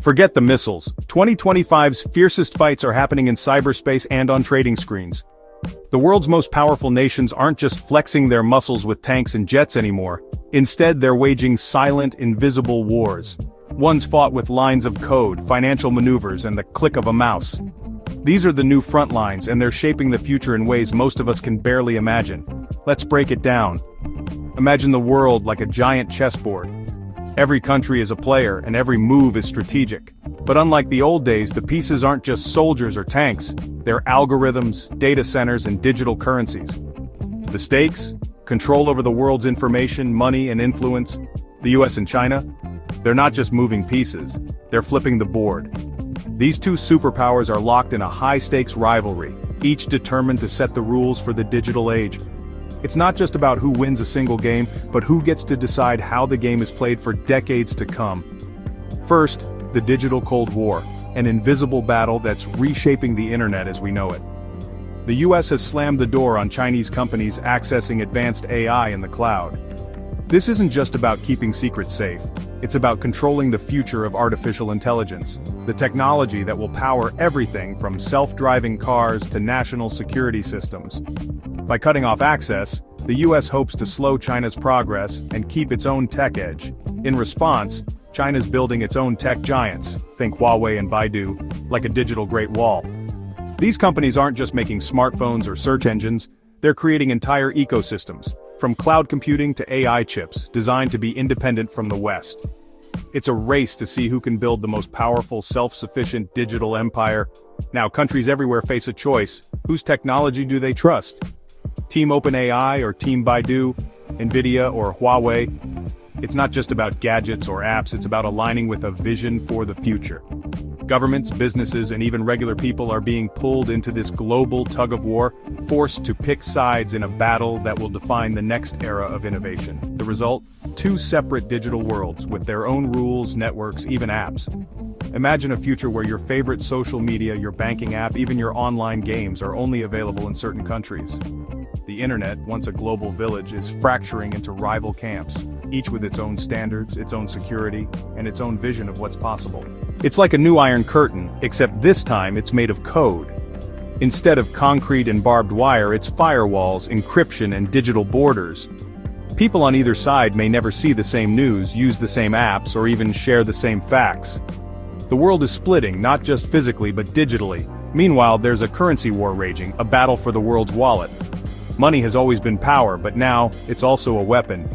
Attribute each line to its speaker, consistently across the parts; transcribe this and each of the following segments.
Speaker 1: Forget the missiles. 2025's fiercest fights are happening in cyberspace and on trading screens. The world's most powerful nations aren't just flexing their muscles with tanks and jets anymore. Instead, they're waging silent, invisible wars. One's fought with lines of code, financial maneuvers, and the click of a mouse. These are the new front lines, and they're shaping the future in ways most of us can barely imagine. Let's break it down. Imagine the world like a giant chessboard. Every country is a player, and every move is strategic. But unlike the old days, the pieces aren't just soldiers or tanks. They're algorithms, data centers, and digital currencies. The stakes? Control over the world's information, money, and influence. The US and China? They're not just moving pieces, they're flipping the board. These two superpowers are locked in a high-stakes rivalry, each determined to set the rules for the digital age. It's not just about who wins a single game, but who gets to decide how the game is played for decades to come. First, the digital Cold War, an invisible battle that's reshaping the internet as we know it. The US has slammed the door on Chinese companies accessing advanced AI in the cloud. This isn't just about keeping secrets safe, it's about controlling the future of artificial intelligence, the technology that will power everything from self-driving cars to national security systems. By cutting off access, the US hopes to slow China's progress and keep its own tech edge. In response, China's building its own tech giants, think Huawei and Baidu, like a digital Great Wall. These companies aren't just making smartphones or search engines, they're creating entire ecosystems, from cloud computing to AI chips, designed to be independent from the West. It's a race to see who can build the most powerful, self-sufficient digital empire. Now countries everywhere face a choice: whose technology do they trust? Team OpenAI or Team Baidu, Nvidia or Huawei? It's not just about gadgets or apps, it's about aligning with a vision for the future. Governments, businesses, and even regular people are being pulled into this global tug-of-war, forced to pick sides in a battle that will define the next era of innovation. The result? Two separate digital worlds, with their own rules, networks, even apps. Imagine a future where your favorite social media, your banking app, even your online games are only available in certain countries. The internet, once a global village, is fracturing into rival camps, each with its own standards, its own security, and its own vision of what's possible. It's like a new Iron Curtain, except this time it's made of code. Instead of concrete and barbed wire, it's firewalls, encryption, and digital borders. People on either side may never see the same news, use the same apps, or even share the same facts. The world is splitting, not just physically but digitally. Meanwhile, there's a currency war raging, a battle for the world's wallet. Money has always been power, but now, it's also a weapon.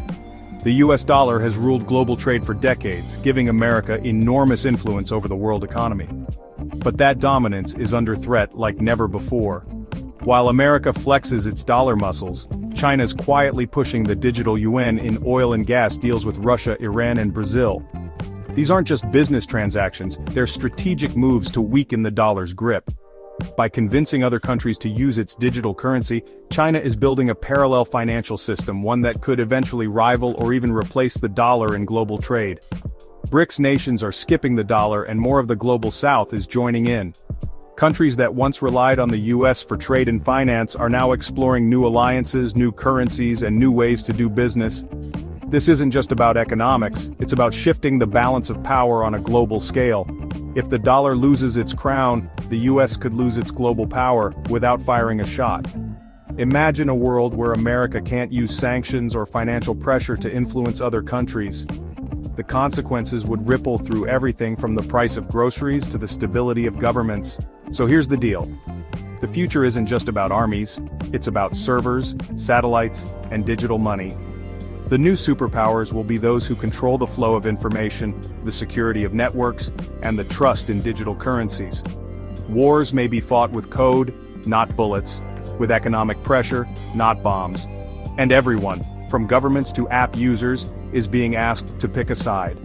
Speaker 1: The US dollar has ruled global trade for decades, giving America enormous influence over the world economy. But that dominance is under threat like never before. While America flexes its dollar muscles, China's quietly pushing the digital yuan in oil and gas deals with Russia, Iran, and Brazil. These aren't just business transactions, they're strategic moves to weaken the dollar's grip. By convincing other countries to use its digital currency, China is building a parallel financial system, one that could eventually rival or even replace the dollar in global trade. BRICS nations are skipping the dollar and more of the global south is joining in. Countries that once relied on the US for trade and finance are now exploring new alliances, new currencies, and new ways to do business. This isn't just about economics, it's about shifting the balance of power on a global scale. If the dollar loses its crown, the US could lose its global power without firing a shot. Imagine a world where America can't use sanctions or financial pressure to influence other countries. The consequences would ripple through everything from the price of groceries to the stability of governments. So here's the deal. The future isn't just about armies, it's about servers, satellites, and digital money. The new superpowers will be those who control the flow of information, the security of networks, and the trust in digital currencies. Wars may be fought with code, not bullets, with economic pressure, not bombs. And everyone, from governments to app users, is being asked to pick a side.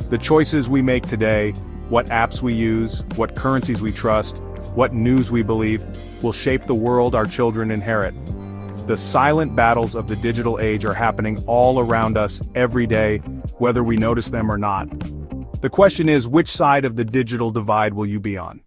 Speaker 1: The choices we make today, what apps we use, what currencies we trust, what news we believe, will shape the world our children inherit. The silent battles of the digital age are happening all around us every day, whether we notice them or not. The question is, which side of the digital divide will you be on?